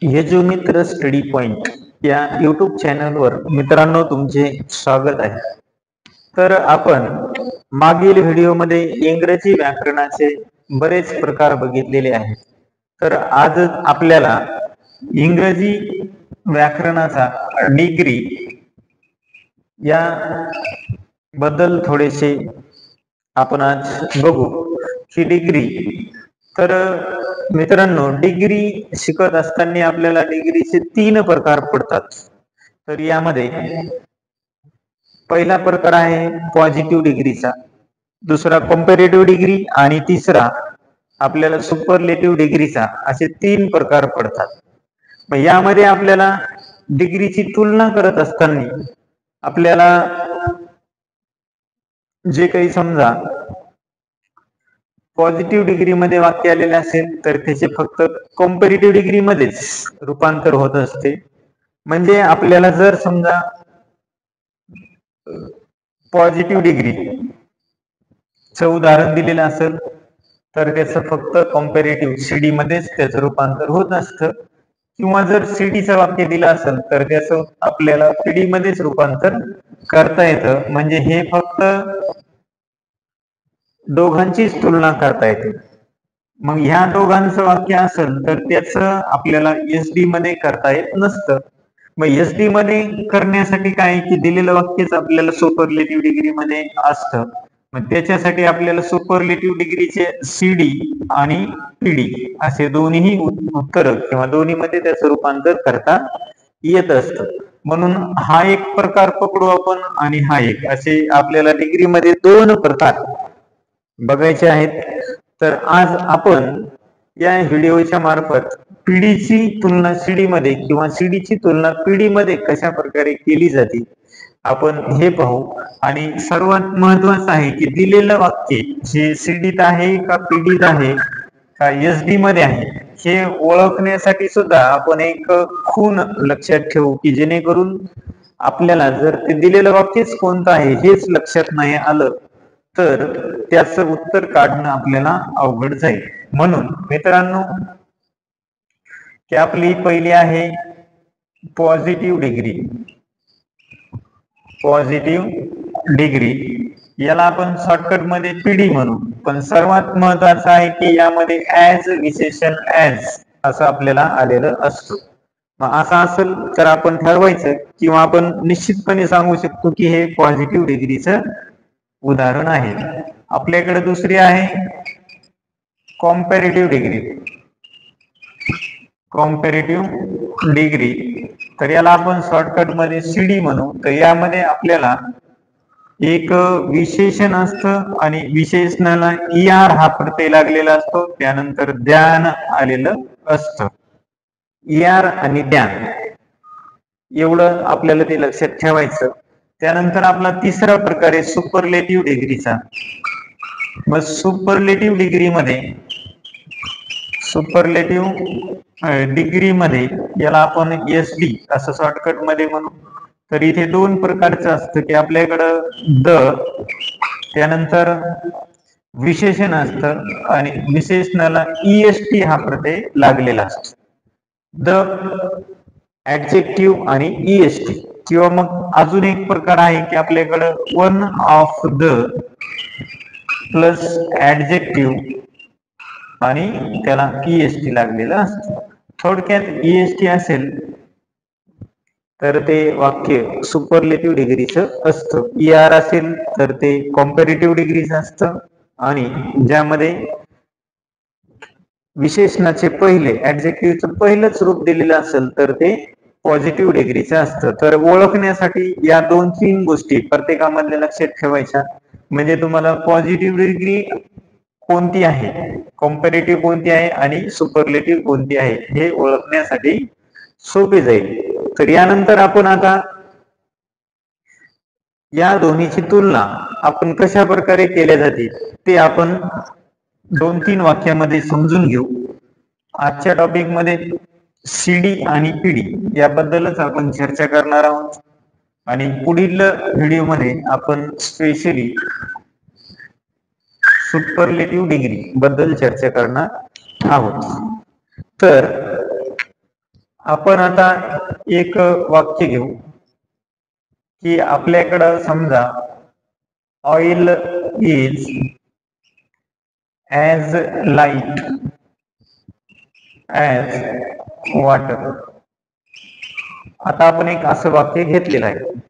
जो मित्र study point या यूट्यूब चॅनलवर मित्रांनो तुमचे स्वागत आहे. तर आपण मागील व्हिडिओमध्ये इंग्रजी व्याकरणाचे बरेच प्रकार बघितलेले आहेत. तर आज आपल्याला इंग्रजी व्याकरणाचा डिग्री या बद्दल थोडेसे आपण आज बघू की डिग्री. तर मित्रांनो, डिग्री शिकत असताना आपल्याला डिग्रीचे 3 प्रकार पडतात. तर यामध्ये पहिला प्रकार आहे पॉझिटिव्ह डिग्रीचा, दुसरा कंपॅरेटिव्ह डिग्री आणि तिसरा आपल्याला सुपरलेटिव्ह डिग्रीचा, असे 3 प्रकार पडतात. मग यामध्ये आपल्याला डिग्रीची तुलना करत असताना आपल्याला जे काही समजा पॉझिटिव्ह डिग्री मध्ये वाक्य आलेले असेल तर त्याचे फक्त कंपॅरेटिव्ह डिग्री मध्येच रूपांतर होत असते. म्हणजे आपल्याला जर समजा पॉझिटिव्ह डिग्री च उदाहरण दिलेलं असेल तर त्याचं फक्त कंपॅरेटिव्ह सीडी मध्येच त्याचं रूपांतर होत असतं, किंवा जर सीडीचं वाक्य दिलं असेल तर त्याचं आपल्याला पीडी मध्येच रूपांतर करता येतं. म्हणजे हे फक्त दोघांचीच तुलना करता येते. मग ह्या दोघांचं वाक्य असेल तर त्याचं आपल्याला एसडी मध्ये करता येत नसतं. मग एसडी मध्ये करण्यासाठी काय की दिलेलं वाक्यच आपल्याला सुपरलेटिव्ह डिग्री मध्ये असतं. मग त्याच्यासाठी आपल्याला सुपरलेटिव्ह डिग्रीचे सीडी आणि पीडी असे दोन्ही उत्तर किंवा दोन्ही मध्ये त्याचं रूपांतर करता येत असतं. म्हणून हा एक प्रकार पकडू आपण आणि हा एक, असे आपल्याला डिग्री मध्ये 2 प्रकार बघायचे आहेत. तर आज आपण या व्हिडिओच्या मार्फत पीडीची तुलना सीडी मध्ये किंवा सीडीची तुलना पीडी मध्ये कशा प्रकारे केली जाते आपण हे पाहू. आणि सर्वात महत्वाचं आहे की दिलेलं वाक्य हे सीडीत आहे का पीडीत आहे का एसडी मध्ये आहे हे ओळखण्यासाठी सुद्धा आपण एक खूण लक्षात ठेवू, की जेणेकरून आपल्याला जर ते दिलेलं वाक्यच कोणतं आहे हेच लक्षात नाही आलं तर त्याचं उत्तर काढणं आपल्याला अवघड जाईल. म्हणून मित्रांनो, की आपली पहिली आहे पॉझिटिव्ह डिग्री. पॉझिटिव्ह डिग्री याला आपण शॉर्टकट मध्ये पीडी म्हणू, पण सर्वात महत्वाचं आहे की यामध्ये ऍज विशेषण ऍज असं आपल्याला आलेलं असतं. मग असं असेल तर आपण ठरवायचं किंवा आपण निश्चितपणे सांगू शकतो की हे पॉझिटिव्ह डिग्रीचं उदाहरण आहे. आपल्याकडे दुसरी आहे कॉम्पॅरेटिव्ह डिग्री. कॉम्पॅरेटिव्ह डिग्री तर याला आपण शॉर्टकट मध्ये सीडी म्हणू. तर यामध्ये आपल्याला एक विशेषण असतं आणि विशेषणाला ER हा प्रत्यय लागलेला असतो, त्यानंतर द्यान आलेलं असतं. ER आणि द्यान एवढं आपल्याला ते लक्षात ठेवायचं. त्यानंतर आपला तिसरा प्रकार आहे सुपरलेटिव्ह डिग्रीचा. मग सुपरलेटिव्ह डिग्री मध्ये याला आपण एसडी असं शॉर्टकट मध्ये म्हणू. तर इथे 2 प्रकारचं असतं की आपल्याकडं द त्यानंतर विशेषण असतं आणि विशेषणाला EST हा प्रत्यय लागलेला असतो. द ऍडजेक्टिव्ह आणि EST. किंवा मग अजून एक प्रकार आहे की आपल्याकडं one of the plus adjective आणि त्याला EST लागलेलं असतं. थोडक्यात EST असेल तर ते वाक्य सुपरलेटिव्ह डिग्रीचं असतं, ER असेल तर ते कॉम्पॅरेटिव्ह डिग्रीचं असतं, आणि ज्यामध्ये विशेषणाचे पहिले ऍडजेक्टिव्हचं पहिलंच रूप दिलेलं असेल तर ते पॉझिटिव्ह डिग्रीचं असतं. तर ओळखण्यासाठी या 2-3 गोष्टी प्रत्येकामध्ये लक्षात ठेवायच्या. म्हणजे तुम्हाला पॉझिटिव्ह डिग्री कोणती आहे, कॉम्पॅरेटिव्ह कोणती आहे आणि सुपरलेटिव्ह कोणती आहे हे ओळखण्यासाठी सोपे जाईल. तर यानंतर आपण आता या दोन्हीची तुलना आपण कशा प्रकारे केल्या जाते ते आपण 2-3 वाक्यामध्ये समजून घेऊ. आजच्या टॉपिक मध्ये सीडी आणि पीडी याबद्दलच आपण चर्चा करणार आहोत, आणि पुढील व्हिडिओ मध्ये आपण स्पेशली सुपरलेटिव्ह डिग्री बद्दल चर्चा करणार आहोत. तर आपण आता एक वाक्य घेऊ की आपल्याकडं समजा oil is as light as water. आता आपण एक असं वाक्य घेतलेलं आहे.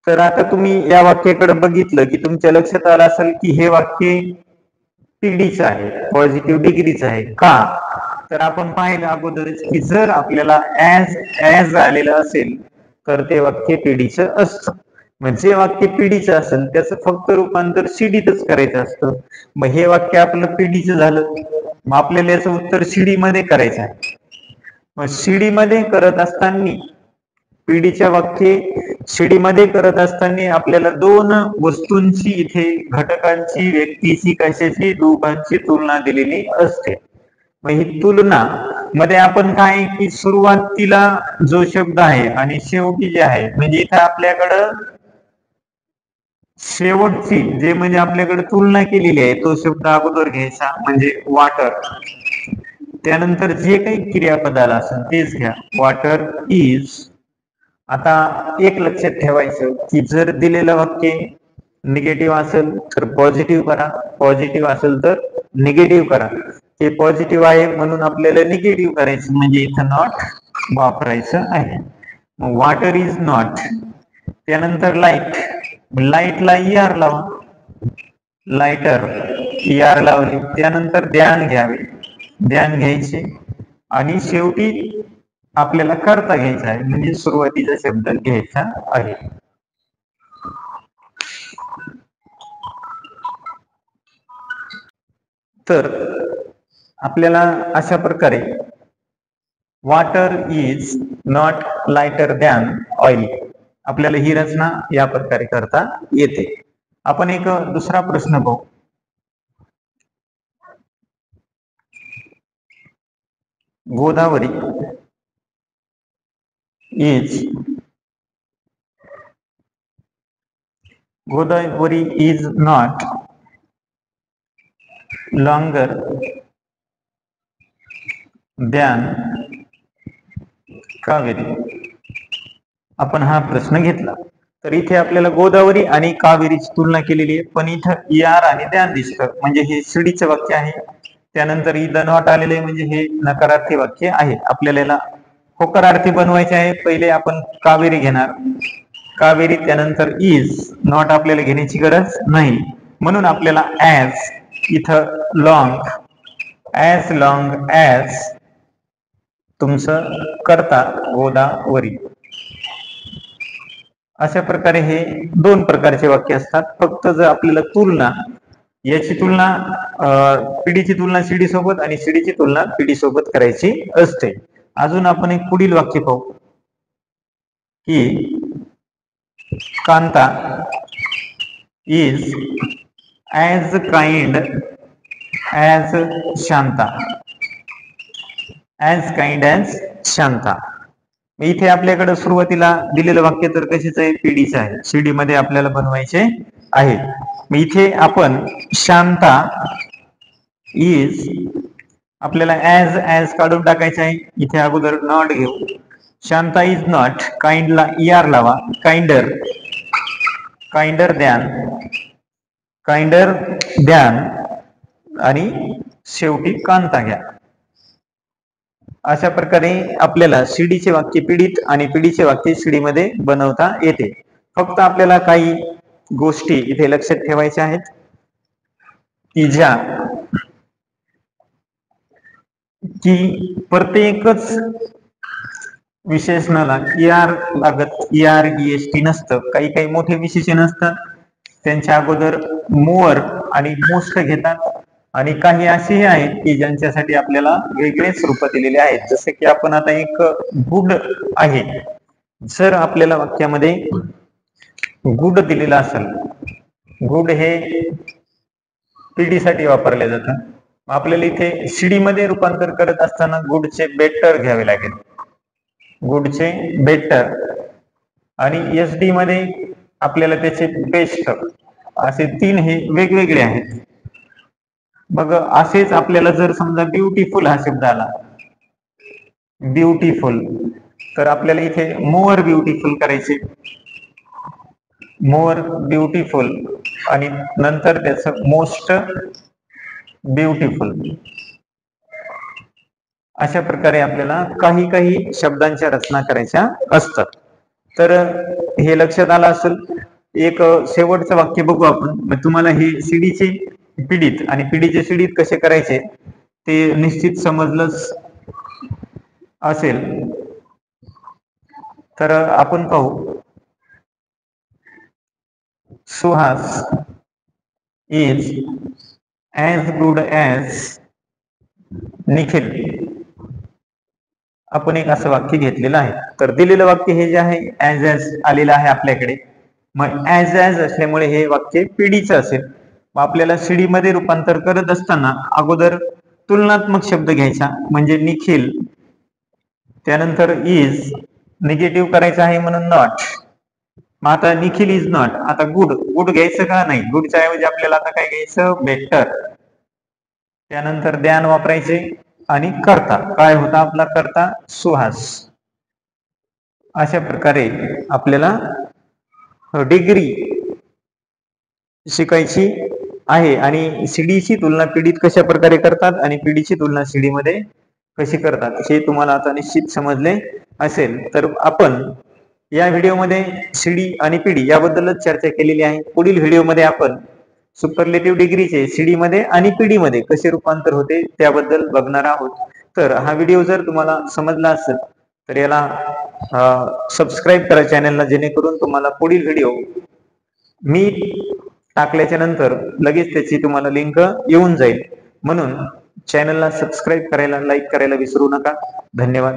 तर आता तुम्ही या वाक्याकडे बघितलं की तुमच्या लक्षात आलं असेल की हे वाक्य पीडीचं आहे, पॉझिटिव्ह डिग्रीचं आहे. का? तर आपण पाहिलं अगोदरच की जर आपल्याला ॲज आलेलं असेल तर ते वाक्य पीडीचं असतं. म्हणजे वाक्य पीडीचं असेल त्याचं फक्त रूपांतर सीडीतच करायचं असतं. मग हे वाक्य आपलं पीडीचं झालं. मग आपल्याला याचं उत्तर सीडी मध्ये करायचं आहे. मग सीडी मध्ये करत असताना पीडीच्या वाक्य सीडी मध्ये करत असताना आपल्याला दोन वस्तूंची इथे घटकांची व्यक्तीची कशाची दोघांची तुलना दिलेली असते. मग ही तुलना मध्ये आपण काय की सुरुवातीला जो शब्द आहे आणि शेवटी जे आहे म्हणजे इथं आपल्याकडं शेवटची जे म्हणजे आपल्याकडे तुलना केलेली आहे तो शब्द अगोदर घ्यायचा म्हणजे वॉटर. त्यानंतर जे काही क्रियापदाला असेल तेच घ्या. Water is. आता एक लक्षात ठेवायचं की जर दिलेलं वाक्य निगेटिव्ह असेल तर पॉझिटिव्ह करा, पॉझिटिव्ह असेल तर निगेटिव्ह करा. हे पॉझिटिव्ह आहे म्हणून आपल्याला निगेटिव्ह करायचं म्हणजे इथं नॉट वापरायचं आहे. Water is not. त्यानंतर लाईट, लाईटला ER लावा, लाइटर ER लावले. त्यानंतर ध्यान घ्यावे, ध्यान घ्यायचे आणि शेवटी आपल्याला करता घ्यायचा आहे म्हणजे सुरुवातीचा शब्द घ्यायचा आहे. तर आपल्याला अशा प्रकारे water is not lighter than oil आपल्याला ही रचना या प्रकारे करता येते. आपण एक दुसरा प्रश्न पाहू. Godavari is not longer than Kaveri. आपण हा प्रश्न घेतला तर इथे आपल्याला गोदावरी आणि कावेरीची तुलना केलेली आहे. पण इथं ER आणि ध्यान दिसतं म्हणजे हे सीडीचं वाक्य आहे. त्यानंतर इज नॉट आलेले म्हणजे हे नकारार्थी वाक्य आहे. आपल्याला याला होकारार्थी बनवायचे आहे. पहिले आपण कावेरी घेणार, कावेरी. त्यानंतर इज नॉट आपल्याला घेण्याची गरज नाही म्हणून आपल्याला ॲज इथं लॉंग, ॲज लॉंग ॲज तुमचं करता गोदावरी. अशा प्रकारे हे दोन प्रकारचे वाक्य असतात. फक्त जर आपल्याला तुलना याची तुलना पीडीची तुलना सीडी सोबत आणि सीडीची तुलना पीडी सोबत करायची असते. अजून आपण एक पुढील वाक्य पाहू की Kanta is as kind as Shanta, as kind as Shanta. इथे आपल्याकडे सुरुवातीला दिलेलं वाक्य तर कशाचं आहे? पीडीचं आहे. सीडी मध्ये आपल्याला बनवायचे आहे. मग इथे आपण शांता इज आपल्याला ॲज काढून टाकायचं आहे. इथे अगोदर नॉट घेऊ. शांता इज नॉट, काइंडला ER लावा, काइंडर, काइंडर द्यान आणि शेवटी कांता घ्या. अशा प्रकारे आपल्याला सीडीचे वाक्य पीडित आणि पीडीचे वाक्य सीडी मध्ये बनवता येते. फक्त आपल्याला काही गोष्टी इथे लक्षात ठेवायच्या आहेत की ज्या की प्रत्येकच विशेषणाला ER लागत, ER EST नसतं. काही काही मोठे विशेषण असतात त्यांच्या अगोदर मोअर आणि मोस्ट घेतात आणि काही असेही आहेत की ज्यांच्यासाठी आपल्याला वेगळेच रूप दिलेले आहेत. जसे की आपण आता एक गुड आहे, जर आपल्याला वाक्यामध्ये गुड दिलेला असेल, गुड हे पीडी साठी वापरले जातात. आपल्याला इथे सीडी मध्ये रूपांतर करत असताना गुडचे बेटर घ्यावे लागेल, गुडचे बेटर. आणि SD मध्ये आपल्याला त्याचे बेस्ट, असे तीन हे वेगवेगळे आहेत. मग असेच आपल्याला जर समजा ब्युटिफुल हा शब्द आला, ब्युटिफुल, तर आपल्याला इथे मोर ब्युटिफुल करायचे, मोर ब्युटिफुल, आणि नंतर त्याचं मोस्ट ब्युटिफुल. अशा प्रकारे आपल्याला काही काही शब्दांच्या रचना करायच्या असतात. तर हे लक्षात आलं असेल. एक शेवटचं वाक्य बघू आपण. तुम्हाला हे सीडीचे पीडित आणि पीडीचे सीडीत कसे करायचे ते निश्चित समजलंच असेल. तर आपण पाहू. Suhas is as good as Nikhil. आपण एक असं वाक्य घेतलेलं आहे. तर दिलेलं वाक्य हे जे आहे ॲज आलेलं आहे आपल्याकडे. मग ॲज असल्यामुळे हे वाक्य पीडीचं असेल. मग आपल्याला सीडी मध्ये रूपांतर करत असताना अगोदर तुलनात्मक शब्द घ्यायचा, म्हणजे निखिल, त्यानंतर इज, निगेटिव्ह करायचा आहे म्हणून नॉट. मग आता निखिल इज नॉट. आता गुड, गुड घ्यायचं का नाही, गुडच्या ऐवजी आपल्याला आता काय घ्यायचं, बेटर. त्यानंतर द्यान वापरायचे आणि करता, काय होता आपला करता, सुहास. अशा प्रकारे आपल्याला डिग्री शिकायची आहे. आणि सीडीची तुलना पीडित कशा प्रकारे करतात आणि पीडीची तुलना सीडी मध्ये कशी करतात हे तुम्हाला आता निश्चित समजले असेल. तर आपण या व्हिडिओमध्ये सीडी आणि पीडी याबद्दलच चर्चा केलेली आहे. पुढील व्हिडिओमध्ये आपण सुपरलेटिव्ह डिग्रीचे सीडी मध्ये आणि पीडी मध्ये कसे रूपांतर होते त्याबद्दल बघणार आहोत. तर हा व्हिडिओ जर तुम्हाला समजला असेल तर याला सबस्क्राईब करा चॅनलला, जेणेकरून तुम्हाला पुढील व्हिडिओ मी टाकल्याच्या नंतर लगेच त्याची तुम्हाला लिंक येऊन जाईल. म्हणून चॅनलला सबस्क्राईब करायला, लाईक करायला विसरू नका. धन्यवाद.